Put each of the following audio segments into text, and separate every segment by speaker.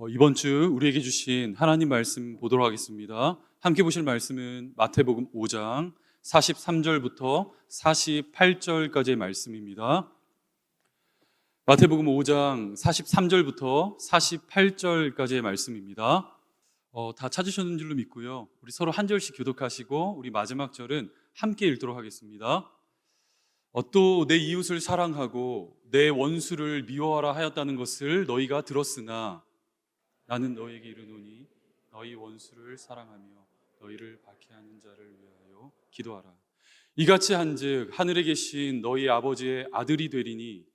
Speaker 1: 이번 주 우리에게 주신 하나님 말씀 보도록 하겠습니다. 함께 보실 말씀은 마태복음 5장 43절부터 48절까지의 말씀입니다. 마태복음 5장 43절부터 48절까지의 말씀입니다. 다 찾으셨는 줄로 믿고요. 우리 서로 한 절씩 교독하시고 우리 마지막 절은 함께 읽도록 하겠습니다. 또 내 이웃을 사랑하고 내 원수를 미워하라 하였다는 것을 너희가 들었으나 나는 너희에게 이르노니 너희 원수를 사랑하며 너희를 박해하는 자를 위하여 기도하라. 이같이 한즉 하늘에 계신 너희 아버지의 아들이 되리니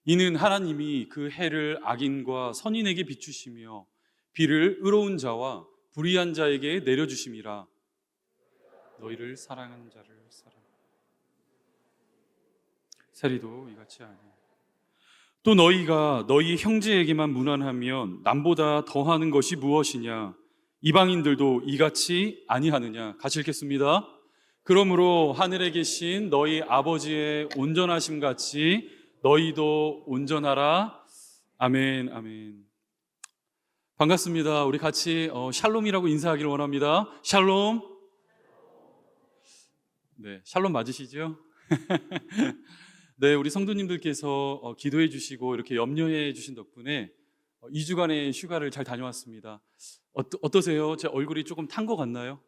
Speaker 1: 이는 하나님이 그 해를 악인과 선인에게 비추시며 비를 의로운 자와 불의한 자에게 내려주심이라. 너희를 사랑하는 자를 사랑하라. 세리도 이같이 하니 또 너희가 너희 형제에게만 무난하면 남보다 더하는 것이 무엇이냐? 이방인들도 이같이 아니하느냐? 같이 읽겠습니다. 그러므로 하늘에 계신 너희 아버지의 온전하심 같이 너희도 온전하라. 아멘, 아멘. 반갑습니다. 우리 같이 샬롬이라고 인사하기를 원합니다. 샬롬. 네, 샬롬 맞으시죠? 네, 우리 성도님들께서 기도해 주시고 이렇게 염려해 주신 덕분에 2주간의 휴가를 잘 다녀왔습니다. 어떠세요? 제 얼굴이 조금 탄 것 같나요?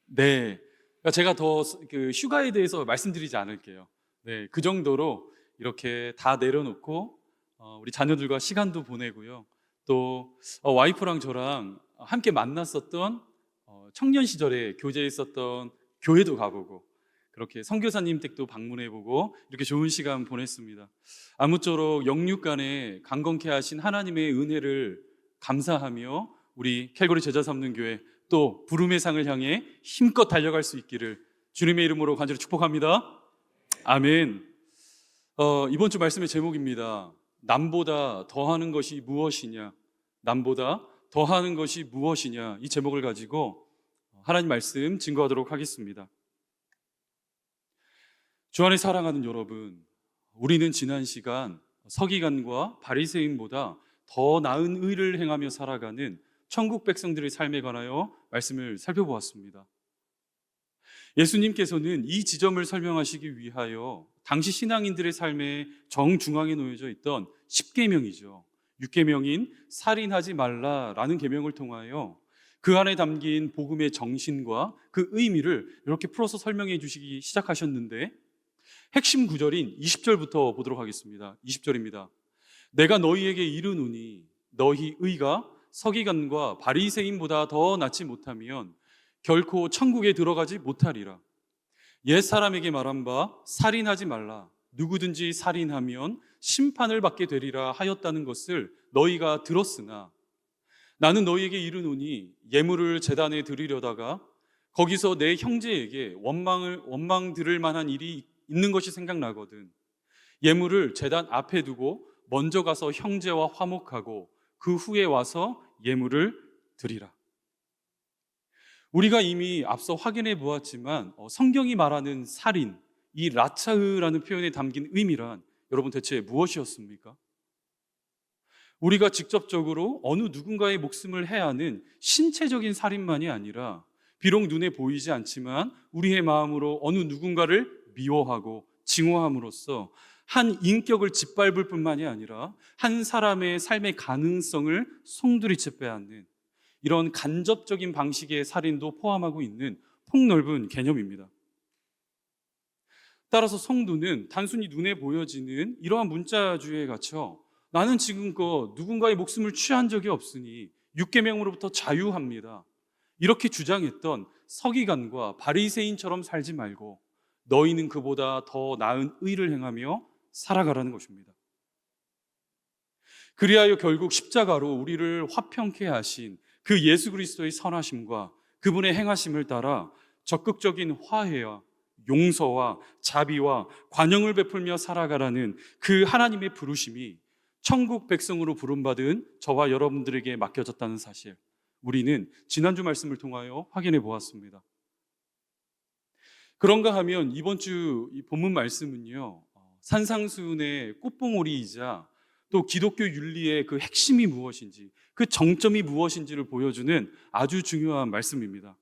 Speaker 1: 네, 그러니까 제가 더 그 휴가에 대해서 말씀드리지 않을게요. 네, 그 정도로 이렇게 다 내려놓고 우리 자녀들과 시간도 보내고요. 또 와이프랑 저랑 함께 만났었던 청년 시절에 교제했었던 교회도 가보고 그렇게 선교사님 댁도 방문해보고 이렇게 좋은 시간 보냈습니다. 아무쪼록 영육간에 강건케 하신 하나님의 은혜를 감사하며 우리 캘거리 제자 삼는 교회 또 부름의 상을 향해 힘껏 달려갈 수 있기를 주님의 이름으로 간절히 축복합니다. 아멘. 이번 주 말씀의 제목입니다. 남보다 더하는 것이 무엇이냐? 남보다 더하는 것이 무엇이냐? 이 제목을 가지고 하나님 말씀 증거하도록 하겠습니다. 주 안에 사랑하는 여러분, 우리는 지난 시간 서기관과 바리새인보다 더 나은 의를 행하며 살아가는 천국 백성들의 삶에 관하여 말씀을 살펴보았습니다. 예수님께서는 이 지점을 설명하시기 위하여 당시 신앙인들의 삶의 정중앙에 놓여져 있던 10계명이죠. 6계명인 살인하지 말라라는 계명을 통하여 그 안에 담긴 복음의 정신과 그 의미를 이렇게 풀어서 설명해 주시기 시작하셨는데 핵심 구절인 20절부터 보도록 하겠습니다. 20절입니다. 내가 너희에게 이르노니 너희 의가 서기관과 바리새인보다 더 낫지 못하면 결코 천국에 들어가지 못하리라. 옛 사람에게 말한 바 살인하지 말라. 누구든지 살인하면 심판을 받게 되리라 하였다는 것을 너희가 들었으나 나는 너희에게 이르노니 예물을 제단에 드리려다가 거기서 내 형제에게 원망 들을 만한 일이 있는 것이 생각나거든. 예물을 제단 앞에 두고 먼저 가서 형제와 화목하고 그 후에 와서 예물을 드리라. 우리가 이미 앞서 확인해 보았지만 성경이 말하는 살인, 이 라차흐라는 표현에 담긴 의미란 여러분 대체 무엇이었습니까? 우리가 직접적으로 어느 누군가의 목숨을 해하는 신체적인 살인만이 아니라 비록 눈에 보이지 않지만 우리의 마음으로 어느 누군가를 미워하고 증오함으로써 한 인격을 짓밟을 뿐만이 아니라 한 사람의 삶의 가능성을 송두리째 빼앗는 이런 간접적인 방식의 살인도 포함하고 있는 폭넓은 개념입니다. 따라서 성도는 단순히 눈에 보여지는 이러한 문자주의에 갇혀 나는 지금껏 누군가의 목숨을 취한 적이 없으니 6계명으로부터 자유합니다. 이렇게 주장했던 서기관과 바리새인처럼 살지 말고 너희는 그보다 더 나은 의를 행하며 살아가라는 것입니다. 그리하여 결국 십자가로 우리를 화평케 하신 그 예수 그리스도의 선하심과 그분의 행하심을 따라 적극적인 화해와 용서와 자비와 관용을 베풀며 살아가라는 그 하나님의 부르심이 천국 백성으로 부름받은 저와 여러분들에게 맡겨졌다는 사실, 우리는 지난주 말씀을 통하여 확인해 보았습니다. 그런가 하면 이번 주 이 본문 말씀은요, 산상수훈의 꽃봉오리이자 또 기독교 윤리의 그 핵심이 무엇인지, 그 정점이 무엇인지를 보여주는 아주 중요한 말씀입니다.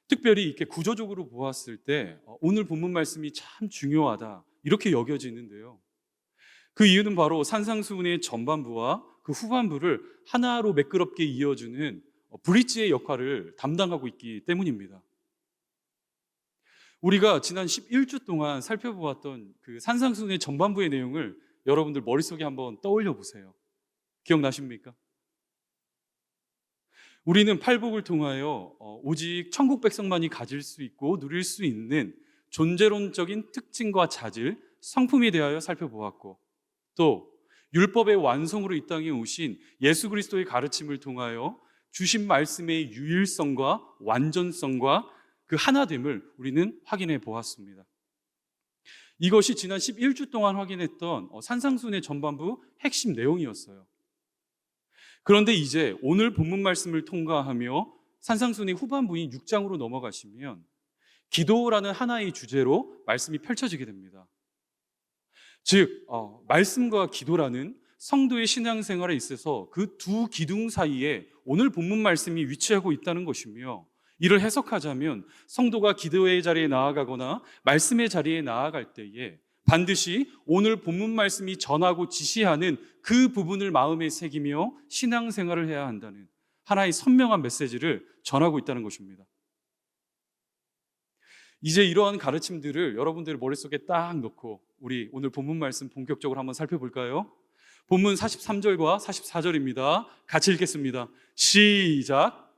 Speaker 1: 특별히 이렇게 구조적으로 보았을 때 오늘 본문 말씀이 참 중요하다 이렇게 여겨지는데요. 그 이유는 바로 산상수훈의 전반부와 그 후반부를 하나로 매끄럽게 이어주는 브릿지의 역할을 담당하고 있기 때문입니다. 우리가 지난 11주 동안 살펴보았던 그 산상수훈의 전반부의 내용을 여러분들 머릿속에 한번 떠올려 보세요. 기억나십니까? 우리는 팔복을 통하여 오직 천국 백성만이 가질 수 있고 누릴 수 있는 존재론적인 특징과 자질, 성품에 대하여 살펴보았고, 또 율법의 완성으로 이 땅에 오신 예수 그리스도의 가르침을 통하여 주신 말씀의 유일성과 완전성과 그 하나됨을 우리는 확인해 보았습니다. 이것이 지난 11주 동안 확인했던 산상수훈의 전반부 핵심 내용이었어요. 그런데 이제 오늘 본문 말씀을 통과하며 산상수훈의 후반부인 6장으로 넘어가시면 기도라는 하나의 주제로 말씀이 펼쳐지게 됩니다. 즉 말씀과 기도라는 성도의 신앙생활에 있어서 그 두 기둥 사이에 오늘 본문 말씀이 위치하고 있다는 것이며, 이를 해석하자면 성도가 기도의 자리에 나아가거나 말씀의 자리에 나아갈 때에 반드시 오늘 본문 말씀이 전하고 지시하는 그 부분을 마음에 새기며 신앙생활을 해야 한다는 하나의 선명한 메시지를 전하고 있다는 것입니다. 이제 이러한 가르침들을 여러분들 머릿속에 딱 넣고 우리 오늘 본문 말씀 본격적으로 한번 살펴볼까요? 본문 43절과 44절입니다. 같이 읽겠습니다. 시작.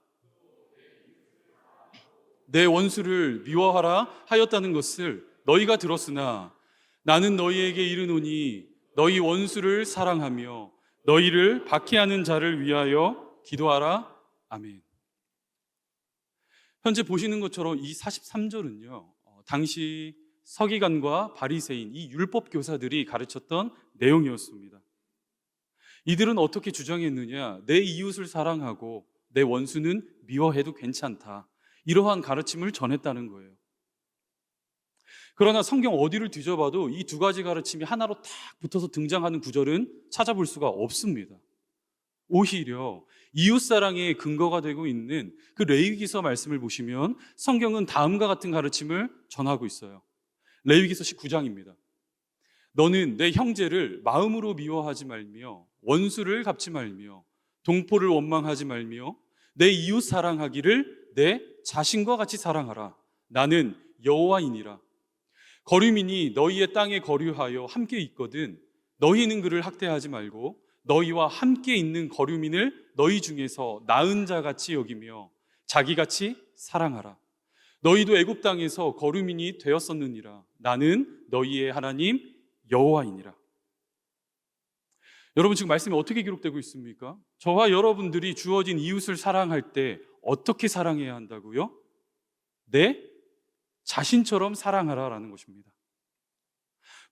Speaker 1: 내 원수를 미워하라 하였다는 것을 너희가 들었으나 나는 너희에게 이르노니 너희 원수를 사랑하며 너희를 박해하는 자를 위하여 기도하라. 아멘. 현재 보시는 것처럼 이 43절은요, 당시 서기관과 바리새인, 이 율법 교사들이 가르쳤던 내용이었습니다. 이들은 어떻게 주장했느냐? 내 이웃을 사랑하고 내 원수는 미워해도 괜찮다, 이러한 가르침을 전했다는 거예요. 그러나 성경 어디를 뒤져봐도 이 두 가지 가르침이 하나로 딱 붙어서 등장하는 구절은 찾아볼 수가 없습니다. 오히려 이웃사랑의 근거가 되고 있는 그 레위기서 말씀을 보시면 성경은 다음과 같은 가르침을 전하고 있어요. 레위기서 19장입니다. 너는 내 형제를 마음으로 미워하지 말며 원수를 갚지 말며 동포를 원망하지 말며 내 이웃 사랑하기를 내 자신과 같이 사랑하라. 나는 여호와이니라. 거류민이 너희의 땅에 거류하여 함께 있거든 너희는 그를 학대하지 말고 너희와 함께 있는 거류민을 너희 중에서 나은 자같이 여기며 자기같이 사랑하라. 너희도 애굽 땅에서 거류민이 되었었느니라. 나는 너희의 하나님 여호와이니라. 여러분, 지금 말씀이 어떻게 기록되고 있습니까? 저와 여러분들이 주어진 이웃을 사랑할 때 어떻게 사랑해야 한다고요? 내 자신처럼 사랑하라라는 것입니다.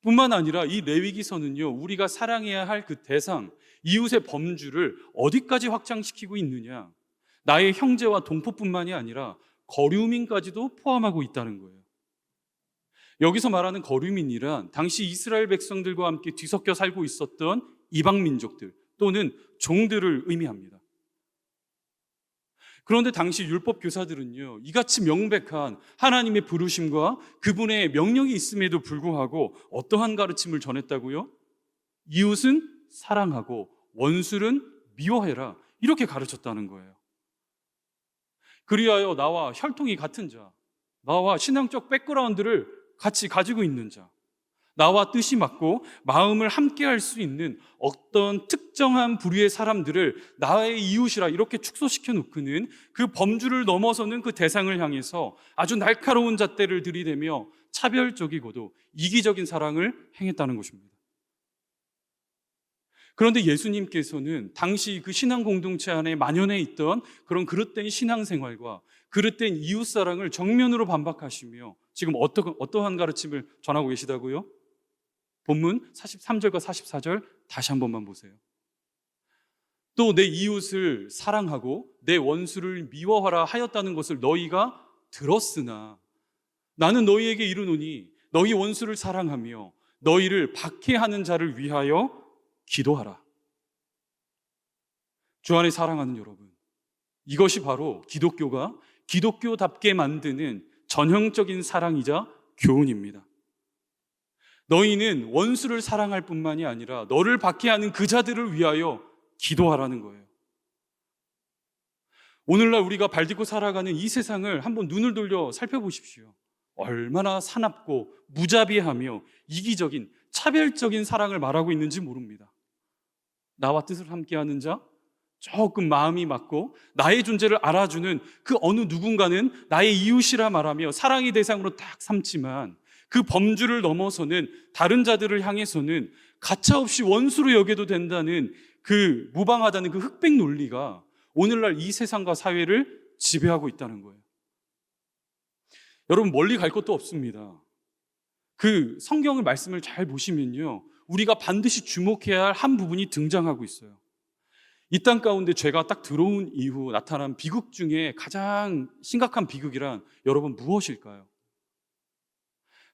Speaker 1: 뿐만 아니라 이 레위기서는요, 우리가 사랑해야 할 그 대상, 이웃의 범주를 어디까지 확장시키고 있느냐? 나의 형제와 동포뿐만이 아니라 거류민까지도 포함하고 있다는 거예요. 여기서 말하는 거류민이란 당시 이스라엘 백성들과 함께 뒤섞여 살고 있었던 이방 민족들 또는 종들을 의미합니다. 그런데 당시 율법 교사들은요, 이같이 명백한 하나님의 부르심과 그분의 명령이 있음에도 불구하고 어떠한 가르침을 전했다고요? 이웃은 사랑하고 원수는 미워해라, 이렇게 가르쳤다는 거예요. 그리하여 나와 혈통이 같은 자, 나와 신앙적 백그라운드를 같이 가지고 있는 자, 나와 뜻이 맞고 마음을 함께 할 수 있는 어떤 특정한 부류의 사람들을 나의 이웃이라 이렇게 축소시켜 놓고는 그 범주를 넘어서는 그 대상을 향해서 아주 날카로운 잣대를 들이대며 차별적이고도 이기적인 사랑을 행했다는 것입니다. 그런데 예수님께서는 당시 그 신앙 공동체 안에 만연해 있던 그런 그릇된 신앙생활과 그릇된 이웃사랑을 정면으로 반박하시며 지금 어떠한 가르침을 전하고 계시다고요? 본문 43절과 44절 다시 한 번만 보세요. 또 내 이웃을 사랑하고 내 원수를 미워하라 하였다는 것을 너희가 들었으나 나는 너희에게 이르노니 너희 원수를 사랑하며 너희를 박해하는 자를 위하여 기도하라. 주 안에 사랑하는 여러분, 이것이 바로 기독교가 기독교답게 만드는 전형적인 사랑이자 교훈입니다. 너희는 원수를 사랑할 뿐만이 아니라 너를 박해하는 그 자들을 위하여 기도하라는 거예요. 오늘날 우리가 발딛고 살아가는 이 세상을 한번 눈을 돌려 살펴보십시오. 얼마나 사납고 무자비하며 이기적인 차별적인 사랑을 말하고 있는지 모릅니다. 나와 뜻을 함께하는 자, 조금 마음이 맞고 나의 존재를 알아주는 그 어느 누군가는 나의 이웃이라 말하며 사랑의 대상으로 딱 삼지만 그 범주를 넘어서는 다른 자들을 향해서는 가차없이 원수로 여겨도 된다는 그 무방하다는 그 흑백 논리가 오늘날 이 세상과 사회를 지배하고 있다는 거예요. 여러분, 멀리 갈 것도 없습니다. 그 성경의 말씀을 잘 보시면요, 우리가 반드시 주목해야 할 한 부분이 등장하고 있어요. 이 땅 가운데 죄가 딱 들어온 이후 나타난 비극 중에 가장 심각한 비극이란 여러분 무엇일까요?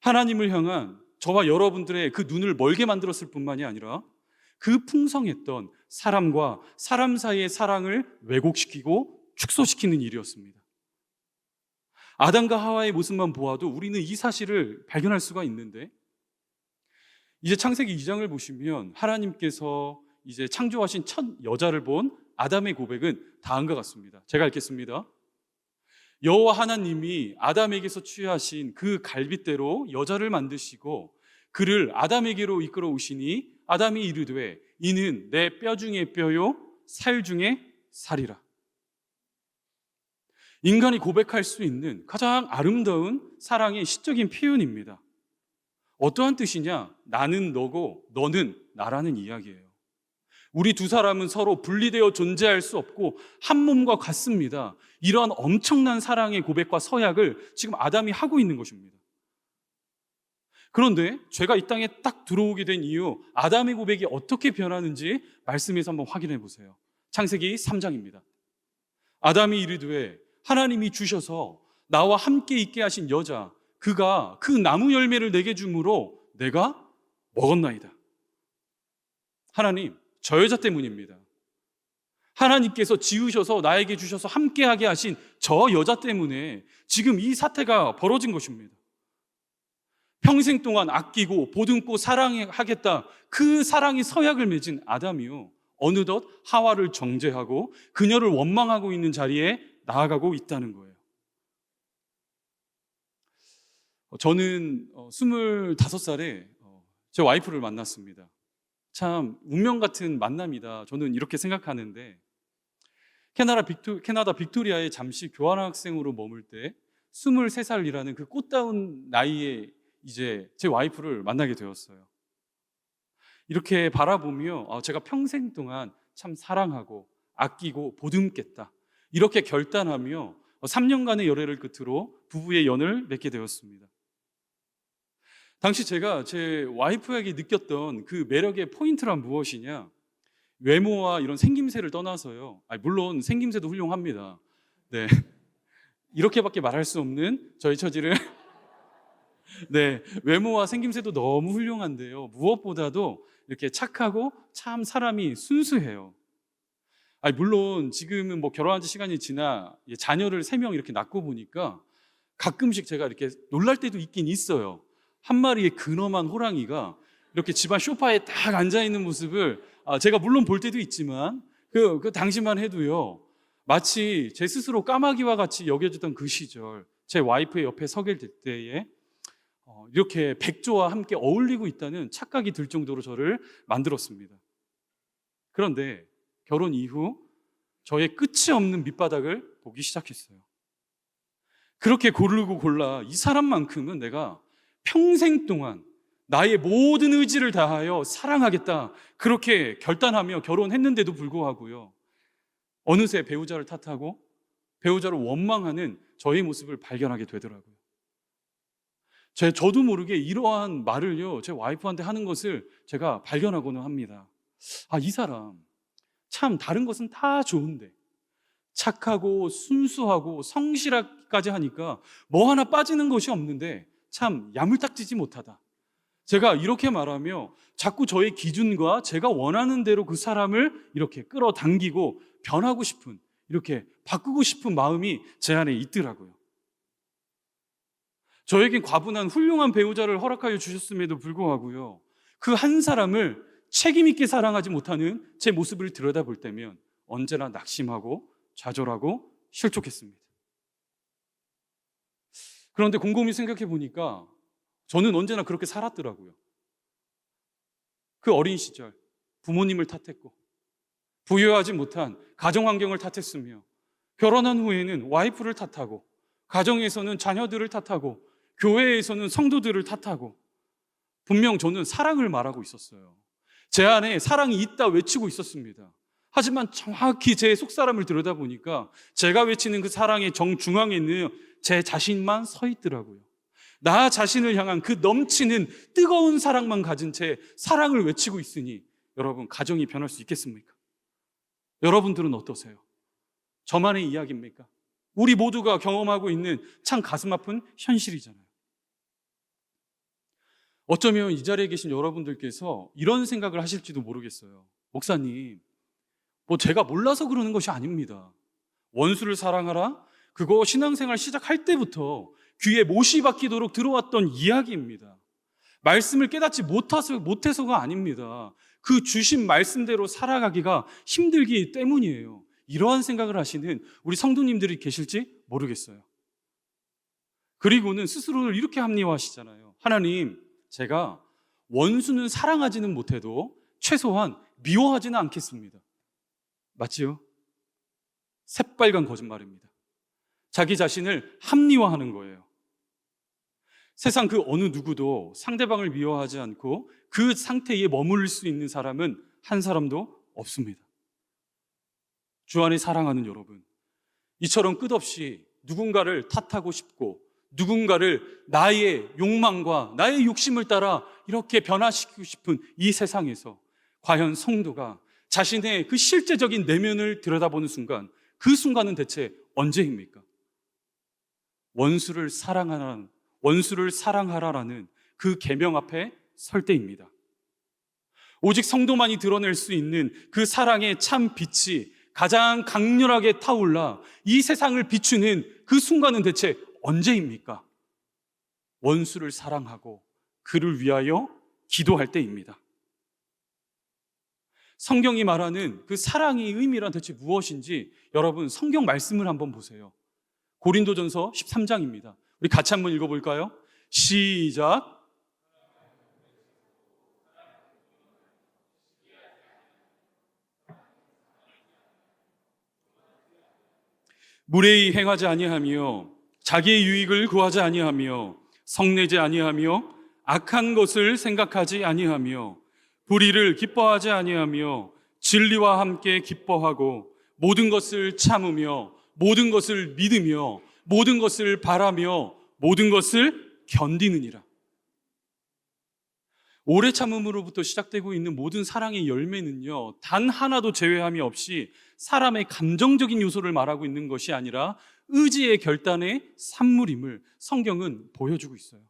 Speaker 1: 하나님을 향한 저와 여러분들의 그 눈을 멀게 만들었을 뿐만이 아니라 그 풍성했던 사람과 사람 사이의 사랑을 왜곡시키고 축소시키는 일이었습니다. 아담과 하와의 모습만 보아도 우리는 이 사실을 발견할 수가 있는데, 이제 창세기 2장을 보시면 하나님께서 이제 창조하신 첫 여자를 본 아담의 고백은 다음과 같습니다. 제가 읽겠습니다. 여호와 하나님이 아담에게서 취하신 그 갈빗대로 여자를 만드시고 그를 아담에게로 이끌어 오시니 아담이 이르되 이는 내 뼈 중에 뼈요 살 중에 살이라. 인간이 고백할 수 있는 가장 아름다운 사랑의 시적인 표현입니다. 어떠한 뜻이냐? 나는 너고 너는 나라는 이야기예요. 우리 두 사람은 서로 분리되어 존재할 수 없고 한 몸과 같습니다. 이러한 엄청난 사랑의 고백과 서약을 지금 아담이 하고 있는 것입니다. 그런데 죄가 이 땅에 딱 들어오게 된 이후 아담의 고백이 어떻게 변하는지 말씀에서 한번 확인해 보세요. 창세기 3장입니다. 아담이 이르되 하나님이 주셔서 나와 함께 있게 하신 여자, 그가 그 나무 열매를 내게 주므로 내가 먹었나이다. 하나님, 저 여자 때문입니다. 하나님께서 지으셔서 나에게 주셔서 함께하게 하신 저 여자 때문에 지금 이 사태가 벌어진 것입니다. 평생 동안 아끼고 보듬고 사랑하겠다, 그 사랑의 서약을 맺은 아담이요, 어느덧 하와를 정죄하고 그녀를 원망하고 있는 자리에 나아가고 있다는 거예요. 저는 25살에 제 와이프를 만났습니다. 참 운명 같은 만남이다, 저는 이렇게 생각하는데, 캐나다 빅토리아에 잠시 교환학생으로 머물 때 23살이라는 그 꽃다운 나이에 이제 제 와이프를 만나게 되었어요. 이렇게 바라보며 제가 평생 동안 참 사랑하고 아끼고 보듬겠다, 이렇게 결단하며 3년간의 열애를 끝으로 부부의 연을 맺게 되었습니다. 당시 제가 제 와이프에게 느꼈던 그 매력의 포인트란 무엇이냐? 외모와 이런 생김새를 떠나서요, 물론 생김새도 훌륭합니다. 네, 이렇게밖에 말할 수 없는 저희 처지를 네, 외모와 생김새도 너무 훌륭한데요, 무엇보다도 이렇게 착하고 참 사람이 순수해요. 물론 지금은 뭐 결혼한 지 시간이 지나 자녀를 3명 이렇게 낳고 보니까 가끔씩 제가 이렇게 놀랄 때도 있긴 있어요. 한 마리의 근엄한 호랑이가 이렇게 집안 소파에 딱 앉아있는 모습을 제가 물론 볼 때도 있지만 그 당시만 해도요, 마치 제 스스로 까마귀와 같이 여겨지던 그 시절, 제 와이프의 옆에 서게 될 때에 이렇게 백조와 함께 어울리고 있다는 착각이 들 정도로 저를 만들었습니다. 그런데 결혼 이후 저의 끝이 없는 밑바닥을 보기 시작했어요. 그렇게 고르고 골라 이 사람만큼은 내가 평생 동안 나의 모든 의지를 다하여 사랑하겠다, 그렇게 결단하며 결혼했는데도 불구하고요, 어느새 배우자를 탓하고 배우자를 원망하는 저의 모습을 발견하게 되더라고요. 저도 모르게 이러한 말을요, 제 와이프한테 하는 것을 제가 발견하고는 합니다. 이 사람 참 다른 것은 다 좋은데 착하고 순수하고 성실하기까지 하니까 뭐 하나 빠지는 것이 없는데 참 야물딱지지 못하다, 제가 이렇게 말하며 자꾸 저의 기준과 제가 원하는 대로 그 사람을 이렇게 끌어당기고 변하고 싶은, 이렇게 바꾸고 싶은 마음이 제 안에 있더라고요. 저에겐 과분한 훌륭한 배우자를 허락하여 주셨음에도 불구하고요, 그 한 사람을 책임 있게 사랑하지 못하는 제 모습을 들여다볼 때면 언제나 낙심하고 좌절하고 실족했습니다. 그런데 곰곰이 생각해 보니까 저는 언제나 그렇게 살았더라고요. 그 어린 시절 부모님을 탓했고, 부유하지 못한 가정 환경을 탓했으며, 결혼한 후에는 와이프를 탓하고, 가정에서는 자녀들을 탓하고, 교회에서는 성도들을 탓하고, 분명 저는 사랑을 말하고 있었어요. 제 안에 사랑이 있다 외치고 있었습니다. 하지만 정확히 제 속사람을 들여다보니까 제가 외치는 그 사랑의 정중앙에는 제 자신만 서 있더라고요. 나 자신을 향한 그 넘치는 뜨거운 사랑만 가진 채 사랑을 외치고 있으니 여러분, 가정이 변할 수 있겠습니까? 여러분들은 어떠세요? 저만의 이야기입니까? 우리 모두가 경험하고 있는 참 가슴 아픈 현실이잖아요. 어쩌면 이 자리에 계신 여러분들께서 이런 생각을 하실지도 모르겠어요. 목사님, 제가 몰라서 그러는 것이 아닙니다. 원수를 사랑하라? 그거 신앙생활 시작할 때부터 귀에 못이 박히도록 들어왔던 이야기입니다. 말씀을 깨닫지 못해서가 아닙니다. 그 주신 말씀대로 살아가기가 힘들기 때문이에요. 이러한 생각을 하시는 우리 성도님들이 계실지 모르겠어요. 그리고는 스스로를 이렇게 합리화하시잖아요. 하나님, 제가 원수는 사랑하지는 못해도 최소한 미워하지는 않겠습니다. 맞지요? 새빨간 거짓말입니다. 자기 자신을 합리화하는 거예요. 세상 그 어느 누구도 상대방을 미워하지 않고 그 상태에 머무를 수 있는 사람은 한 사람도 없습니다. 주 안에 사랑하는 여러분, 이처럼 끝없이 누군가를 탓하고 싶고 누군가를 나의 욕망과 나의 욕심을 따라 이렇게 변화시키고 싶은 이 세상에서 과연 성도가 자신의 그 실제적인 내면을 들여다보는 순간, 그 순간은 대체 언제입니까? 원수를 사랑하라라는 그 계명 앞에 설 때입니다. 오직 성도만이 드러낼 수 있는 그 사랑의 참 빛이 가장 강렬하게 타올라 이 세상을 비추는 그 순간은 대체 언제입니까? 원수를 사랑하고 그를 위하여 기도할 때입니다. 성경이 말하는 그 사랑의 의미란 대체 무엇인지 여러분, 성경 말씀을 한번 보세요. 고린도전서 13장입니다. 우리 같이 한번 읽어볼까요? 시작. 무례히 행하지 아니하며 자기의 유익을 구하지 아니하며 성내지 아니하며 악한 것을 생각하지 아니하며 불의를 기뻐하지 아니하며 진리와 함께 기뻐하고 모든 것을 참으며 모든 것을 믿으며 모든 것을 바라며 모든 것을 견디느니라. 오래 참음으로부터 시작되고 있는 모든 사랑의 열매는요, 단 하나도 제외함이 없이 사람의 감정적인 요소를 말하고 있는 것이 아니라 의지의 결단의 산물임을 성경은 보여주고 있어요.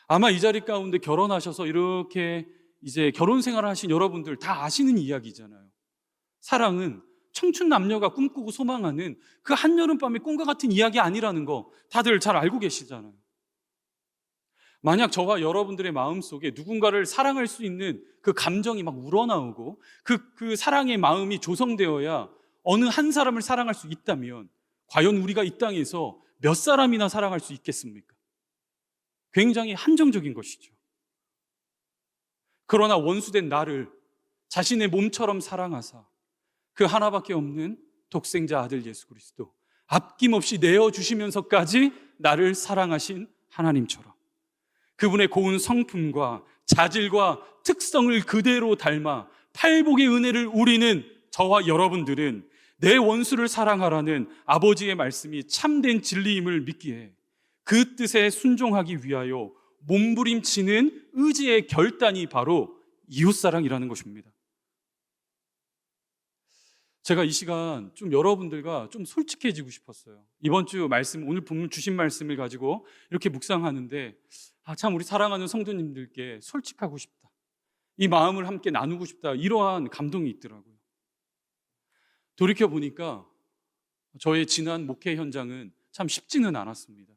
Speaker 1: 아마 이 자리 가운데 결혼하셔서 이렇게 이제 결혼 생활을 하신 여러분들 다 아시는 이야기잖아요. 사랑은 청춘 남녀가 꿈꾸고 소망하는 그 한여름밤의 꿈과 같은 이야기 아니라는 거 다들 잘 알고 계시잖아요. 만약 저와 여러분들의 마음속에 누군가를 사랑할 수 있는 그 감정이 막 우러나오고 그 사랑의 마음이 조성되어야 어느 한 사람을 사랑할 수 있다면 과연 우리가 이 땅에서 몇 사람이나 사랑할 수 있겠습니까? 굉장히 한정적인 것이죠. 그러나 원수된 나를 자신의 몸처럼 사랑하사 그 하나밖에 없는 독생자 아들 예수 그리스도 아낌없이 내어주시면서까지 나를 사랑하신 하나님처럼 그분의 고운 성품과 자질과 특성을 그대로 닮아 팔복의 은혜를 우리는 저와 여러분들은 내 원수를 사랑하라는 아버지의 말씀이 참된 진리임을 믿기에 그 뜻에 순종하기 위하여 몸부림치는 의지의 결단이 바로 이웃사랑이라는 것입니다. 제가 이 시간 좀 여러분들과 좀 솔직해지고 싶었어요. 이번 주 말씀, 오늘 본문 주신 말씀을 가지고 이렇게 묵상하는데 참 우리 사랑하는 성도님들께 솔직하고 싶다. 이 마음을 함께 나누고 싶다. 이러한 감동이 있더라고요. 돌이켜 보니까 저의 지난 목회 현장은 참 쉽지는 않았습니다.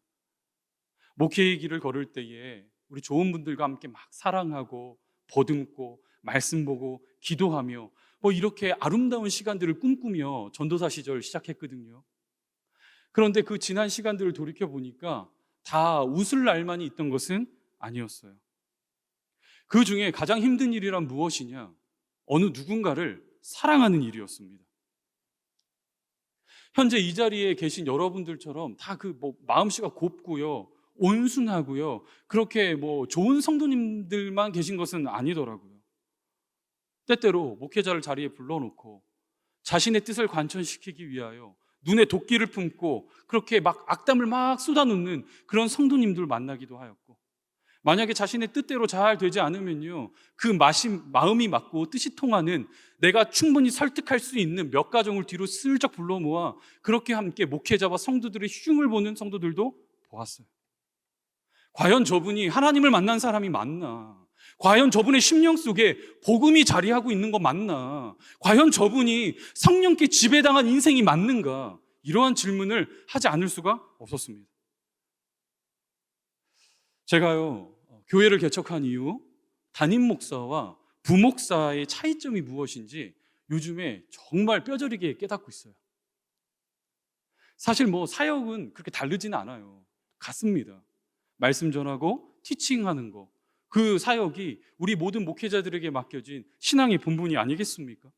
Speaker 1: 목회의 길을 걸을 때에 우리 좋은 분들과 함께 막 사랑하고 보듬고 말씀 보고 기도하며 이렇게 아름다운 시간들을 꿈꾸며 전도사 시절 시작했거든요. 그런데 그 지난 시간들을 돌이켜 보니까 다 웃을 날만이 있던 것은 아니었어요. 그 중에 가장 힘든 일이란 무엇이냐? 어느 누군가를 사랑하는 일이었습니다. 현재 이 자리에 계신 여러분들처럼 다 마음씨가 곱고요, 온순하고요, 그렇게 좋은 성도님들만 계신 것은 아니더라고요. 때때로 목회자를 자리에 불러놓고 자신의 뜻을 관철시키기 위하여 눈에 도끼를 품고 그렇게 막 악담을 막 쏟아놓는 그런 성도님들 만나기도 하였고, 만약에 자신의 뜻대로 잘 되지 않으면요, 그 마음이 맞고 뜻이 통하는, 내가 충분히 설득할 수 있는 몇 가정을 뒤로 슬쩍 불러 모아 그렇게 함께 목회자와 성도들의 흉을 보는 성도들도 보았어요. 과연 저분이 하나님을 만난 사람이 맞나? 과연 저분의 심령 속에 복음이 자리하고 있는 거 맞나? 과연 저분이 성령께 지배당한 인생이 맞는가? 이러한 질문을 하지 않을 수가 없었습니다. 제가요, 교회를 개척한 이후 담임 목사와 부목사의 차이점이 무엇인지 요즘에 정말 뼈저리게 깨닫고 있어요. 사실 사역은 그렇게 다르지는 않아요. 같습니다. 말씀 전하고 티칭하는 거, 그 사역이 우리 모든 목회자들에게 맡겨진 신앙의 본분이 아니겠습니까?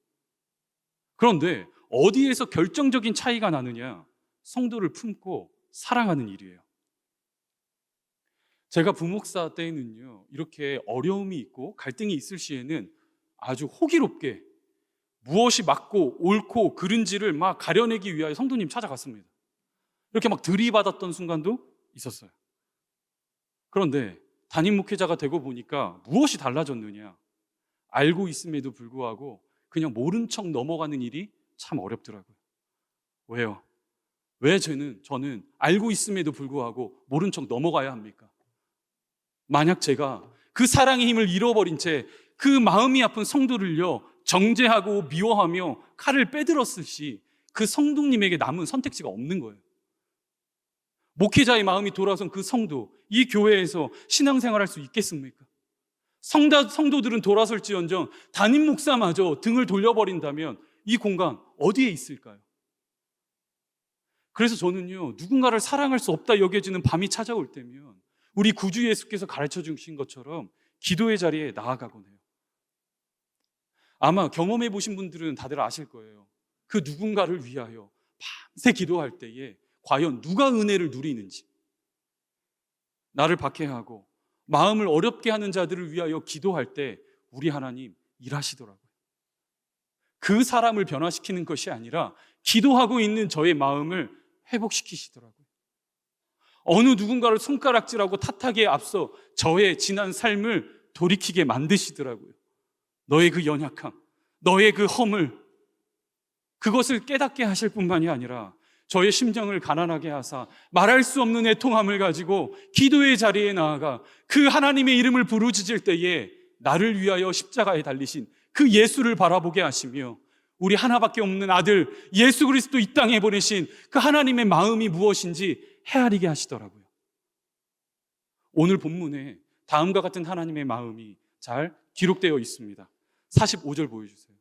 Speaker 1: 그런데 어디에서 결정적인 차이가 나느냐? 성도를 품고 사랑하는 일이에요. 제가 부목사 때에는요, 이렇게 어려움이 있고 갈등이 있을 시에는 아주 호기롭게 무엇이 맞고 옳고 그른지를 막 가려내기 위하여 성도님 찾아갔습니다. 이렇게 막 들이받았던 순간도 있었어요. 그런데 담임 목회자가 되고 보니까 무엇이 달라졌느냐? 알고 있음에도 불구하고 그냥 모른 척 넘어가는 일이 참 어렵더라고요. 왜요? 왜 저는 알고 있음에도 불구하고 모른 척 넘어가야 합니까? 만약 제가 그 사랑의 힘을 잃어버린 채 그 마음이 아픈 성도를요, 정죄하고 미워하며 칼을 빼들었을 시 그 성도님에게 남은 선택지가 없는 거예요. 목회자의 마음이 돌아선 그 성도, 이 교회에서 신앙생활할 수 있겠습니까? 성도들은 돌아설지언정 담임 목사마저 등을 돌려버린다면 이 공간 어디에 있을까요? 그래서 저는요, 누군가를 사랑할 수 없다 여겨지는 밤이 찾아올 때면 우리 구주 예수께서 가르쳐 주신 것처럼 기도의 자리에 나아가곤 해요. 아마 경험해 보신 분들은 다들 아실 거예요. 그 누군가를 위하여 밤새 기도할 때에 과연 누가 은혜를 누리는지, 나를 박해하고 마음을 어렵게 하는 자들을 위하여 기도할 때 우리 하나님 일하시더라고요. 그 사람을 변화시키는 것이 아니라 기도하고 있는 저의 마음을 회복시키시더라고요. 어느 누군가를 손가락질하고 탓하기에 앞서 저의 지난 삶을 돌이키게 만드시더라고요. 너의 그 연약함, 너의 그 허물, 그것을 깨닫게 하실 뿐만이 아니라 저의 심정을 가난하게 하사 말할 수 없는 애통함을 가지고 기도의 자리에 나아가 그 하나님의 이름을 부르짖을 때에 나를 위하여 십자가에 달리신 그 예수를 바라보게 하시며 우리 하나밖에 없는 아들 예수 그리스도 이 땅에 보내신 그 하나님의 마음이 무엇인지 헤아리게 하시더라고요. 오늘 본문에 다음과 같은 하나님의 마음이 잘 기록되어 있습니다. 45절 보여주세요.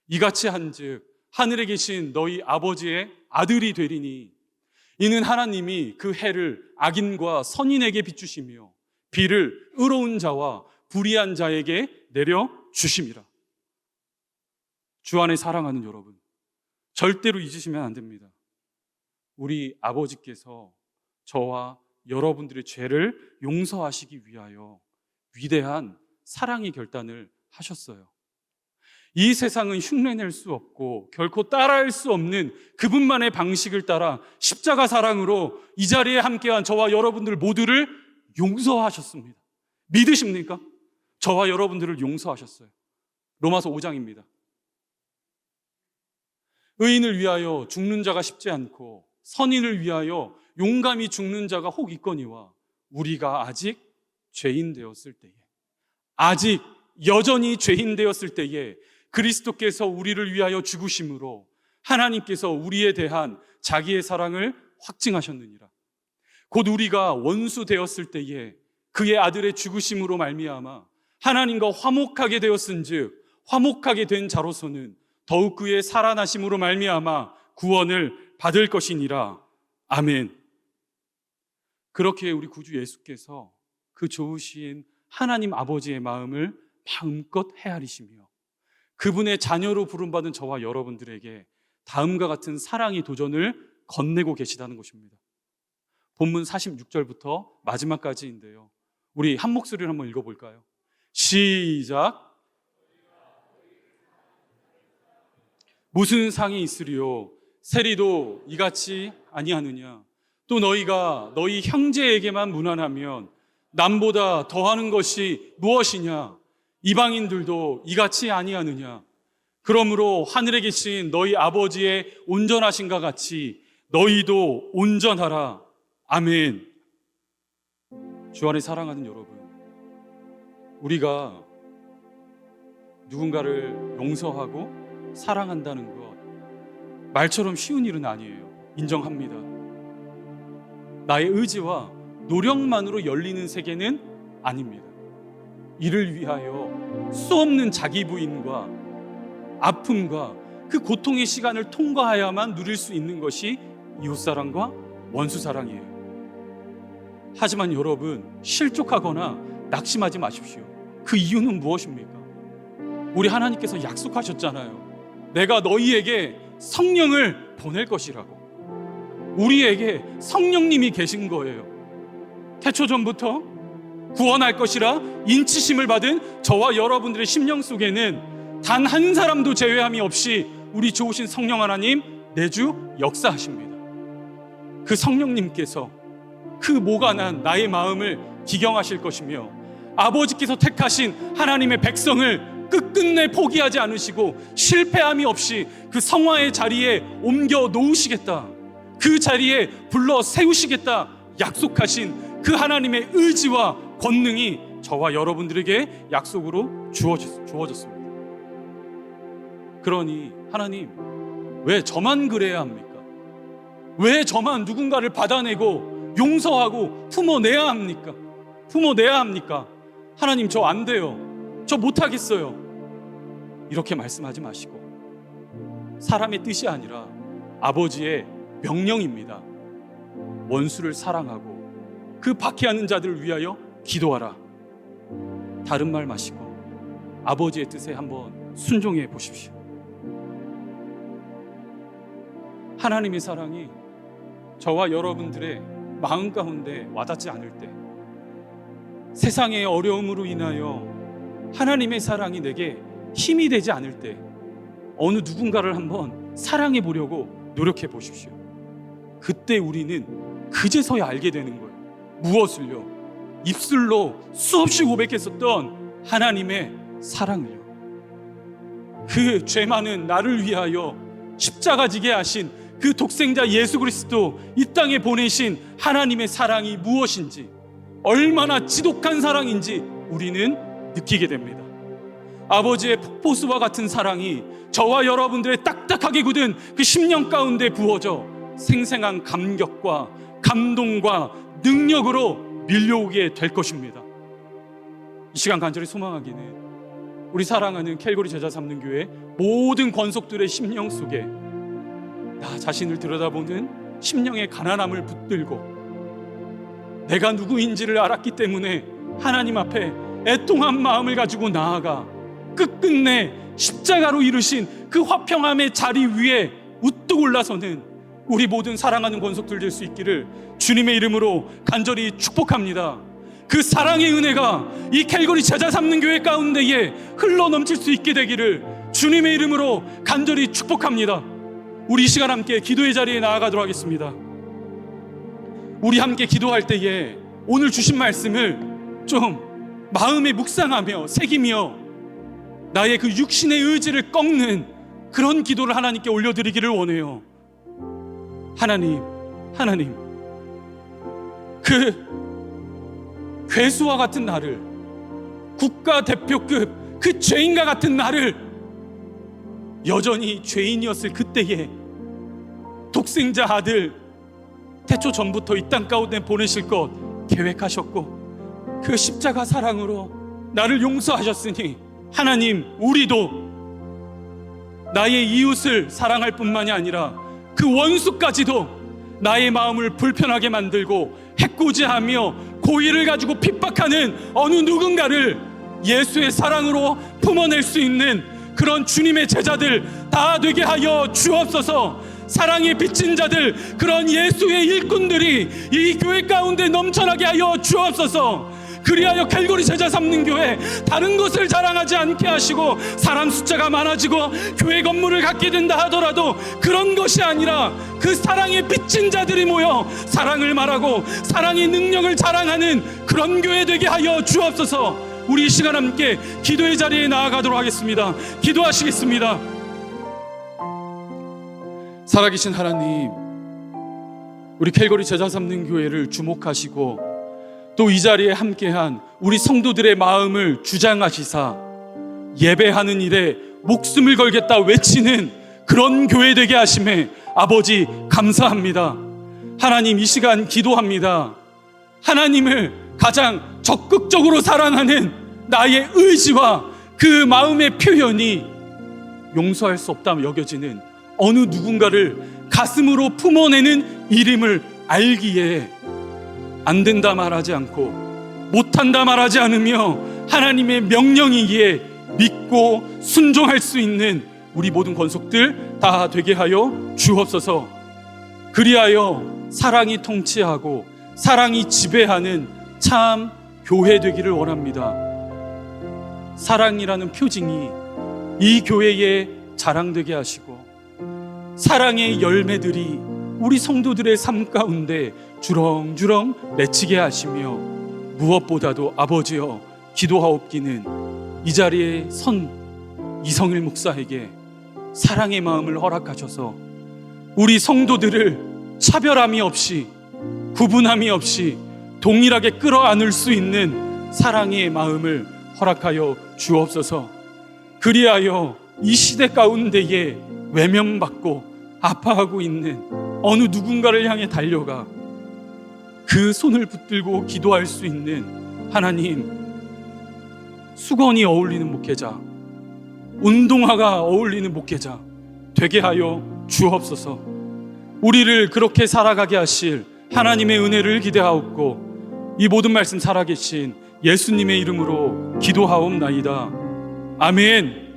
Speaker 1: 이같이 한즉 하늘에 계신 너희 아버지의 아들이 되리니 이는 하나님이 그 해를 악인과 선인에게 비추시며 비를 의로운 자와 불의한 자에게 내려 주심이라. 주 안에 사랑하는 여러분, 절대로 잊으시면 안 됩니다. 우리 아버지께서 저와 여러분들의 죄를 용서하시기 위하여 위대한 사랑의 결단을 하셨어요. 이 세상은 흉내낼 수 없고 결코 따라할 수 없는 그분만의 방식을 따라 십자가 사랑으로 이 자리에 함께한 저와 여러분들 모두를 용서하셨습니다. 믿으십니까? 저와 여러분들을 용서하셨어요. 로마서 5장입니다. 의인을 위하여 죽는 자가 쉽지 않고 선인을 위하여 용감히 죽는 자가 혹 있거니와 우리가 아직 죄인 되었을 때에, 아직 여전히 죄인 되었을 때에 그리스도께서 우리를 위하여 죽으심으로 하나님께서 우리에 대한 자기의 사랑을 확증하셨느니라. 곧 우리가 원수 되었을 때에 그의 아들의 죽으심으로 말미암아 하나님과 화목하게 되었은즉 화목하게 된 자로서는 더욱 그의 살아나심으로 말미암아 구원을 받을 것이니라. 아멘. 그렇게 우리 구주 예수께서 그 좋으신 하나님 아버지의 마음을 마음껏 헤아리시며 그분의 자녀로 부름받은 저와 여러분들에게 다음과 같은 사랑의 도전을 건네고 계시다는 것입니다. 본문 46절부터 마지막까지인데요, 우리 한 목소리로 한번 읽어볼까요? 시작. 무슨 상이 있으리요? 세리도 이같이 아니하느냐? 또 너희가 너희 형제에게만 무난하면 남보다 더하는 것이 무엇이냐? 이방인들도 이같이 아니하느냐? 그러므로 하늘에 계신 너희 아버지의 온전하신가 같이 너희도 온전하라. 아멘. 주 안에 사랑하는 여러분, 우리가 누군가를 용서하고 사랑한다는 것 말처럼 쉬운 일은 아니에요. 인정합니다. 나의 의지와 노력만으로 열리는 세계는 아닙니다. 이를 위하여 수없는 자기 부인과 아픔과 그 고통의 시간을 통과해야만 누릴 수 있는 것이 이웃사랑과 원수사랑이에요. 하지만 여러분, 실족하거나 낙심하지 마십시오. 그 이유는 무엇입니까? 우리 하나님께서 약속하셨잖아요. 내가 너희에게 성령을 보낼 것이라고. 우리에게 성령님이 계신 거예요. 태초 전부터 구원할 것이라 인치심을 받은 저와 여러분들의 심령 속에는 단 한 사람도 제외함이 없이 우리 좋으신 성령 하나님 내주 역사하십니다. 그 성령님께서 그 모가난 나의 마음을 기경하실 것이며 아버지께서 택하신 하나님의 백성을 끝끝내 포기하지 않으시고 실패함이 없이 그 성화의 자리에 옮겨 놓으시겠다, 그 자리에 불러 세우시겠다 약속하신 그 하나님의 의지와 권능이 저와 여러분들에게 약속으로 주어졌습니다. 그러니 하나님, 왜 저만 그래야 합니까? 왜 저만 누군가를 받아내고 용서하고 품어내야 합니까? 하나님, 저 안 돼요. 저 못하겠어요. 이렇게 말씀하지 마시고 사람의 뜻이 아니라 아버지의 명령입니다. 원수를 사랑하고 그 박해하는 자들을 위하여 기도하라. 다른 말 마시고 아버지의 뜻에 한번 순종해 보십시오. 하나님의 사랑이 저와 여러분들의 마음 가운데 와닿지 않을 때, 세상의 어려움으로 인하여 하나님의 사랑이 내게 힘이 되지 않을 때 어느 누군가를 한번 사랑해 보려고 노력해 보십시오. 그때 우리는 그제서야 알게 되는 거예요. 무엇을요? 입술로 수없이 고백했었던 하나님의 사랑을요. 그 죄 많은 나를 위하여 십자가 지게 하신 그 독생자 예수 그리스도 이 땅에 보내신 하나님의 사랑이 무엇인지, 얼마나 지독한 사랑인지 우리는 느끼게 됩니다. 아버지의 폭포수와 같은 사랑이 저와 여러분들의 딱딱하게 굳은 그 심령 가운데 부어져 생생한 감격과 감동과 능력으로 밀려오게 될 것입니다. 이 시간 간절히 소망하기는 우리 사랑하는 캘거리 제자 삼는 교회 모든 권속들의 심령 속에 나 자신을 들여다보는 심령의 가난함을 붙들고 내가 누구인지를 알았기 때문에 하나님 앞에 애통한 마음을 가지고 나아가 끝끝내 십자가로 이루신 그 화평함의 자리 위에 우뚝 올라서는 우리 모든 사랑하는 권속들 될 수 있기를 주님의 이름으로 간절히 축복합니다. 그 사랑의 은혜가 이 캘거리 제자 삼는 교회 가운데에 흘러 넘칠 수 있게 되기를 주님의 이름으로 간절히 축복합니다. 우리 이 시간 함께 기도의 자리에 나아가도록 하겠습니다. 우리 함께 기도할 때에 오늘 주신 말씀을 좀 마음에 묵상하며 새기며 나의 그 육신의 의지를 꺾는 그런 기도를 하나님께 올려드리기를 원해요. 하나님, 그 괴수와 같은 나를, 국가대표급 그 죄인과 같은 나를, 여전히 죄인이었을 그때에 독생자 아들 태초 전부터 이 땅 가운데 보내실 것 계획하셨고, 그 십자가 사랑으로 나를 용서하셨으니 하나님, 우리도 나의 이웃을 사랑할 뿐만이 아니라 그 원수까지도 나의 마음을 불편하게 만들고 해코지하며 고의를 가지고 핍박하는 어느 누군가를 예수의 사랑으로 품어낼 수 있는 그런 주님의 제자들 다 되게 하여 주옵소서. 사랑에 비친 자들, 그런 예수의 일꾼들이 이 교회 가운데 넘쳐나게 하여 주옵소서. 그리하여 캘거리 제자 삼는 교회, 다른 것을 자랑하지 않게 하시고 사람 숫자가 많아지고 교회 건물을 갖게 된다 하더라도 그런 것이 아니라 그 사랑에 비친 자들이 모여 사랑을 말하고 사랑의 능력을 자랑하는 그런 교회 되게 하여 주옵소서. 우리 이 시간 함께 기도의 자리에 나아가도록 하겠습니다. 기도하시겠습니다. 살아계신 하나님, 우리 캘거리 제자 삼는 교회를 주목하시고 또 이 자리에 함께한 우리 성도들의 마음을 주장하시사 예배하는 일에 목숨을 걸겠다 외치는 그런 교회 되게 하심에 아버지 감사합니다. 하나님, 이 시간 기도합니다. 하나님을 가장 적극적으로 사랑하는 나의 의지와 그 마음의 표현이 용서할 수 없다며 여겨지는 어느 누군가를 가슴으로 품어내는 일임을 알기에 안 된다 말하지 않고 못한다 말하지 않으며 하나님의 명령이기에 믿고 순종할 수 있는 우리 모든 권속들 다 되게 하여 주옵소서. 그리하여 사랑이 통치하고 사랑이 지배하는 참 교회 되기를 원합니다. 사랑이라는 표징이 이 교회에 자랑되게 하시고 사랑의 열매들이 우리 성도들의 삶 가운데 주렁주렁 맺히게 하시며, 무엇보다도 아버지여 기도하옵기는 이 자리에 선 이성일 목사에게 사랑의 마음을 허락하셔서 우리 성도들을 차별함이 없이 구분함이 없이 동일하게 끌어안을 수 있는 사랑의 마음을 허락하여 주옵소서. 그리하여 이 시대 가운데에 외면받고 아파하고 있는 어느 누군가를 향해 달려가 그 손을 붙들고 기도할 수 있는 하나님, 수건이 어울리는 목회자, 운동화가 어울리는 목회자 되게 하여 주옵소서. 우리를 그렇게 살아가게 하실 하나님의 은혜를 기대하옵고 이 모든 말씀 살아계신 예수님의 이름으로 기도하옵나이다. 아멘.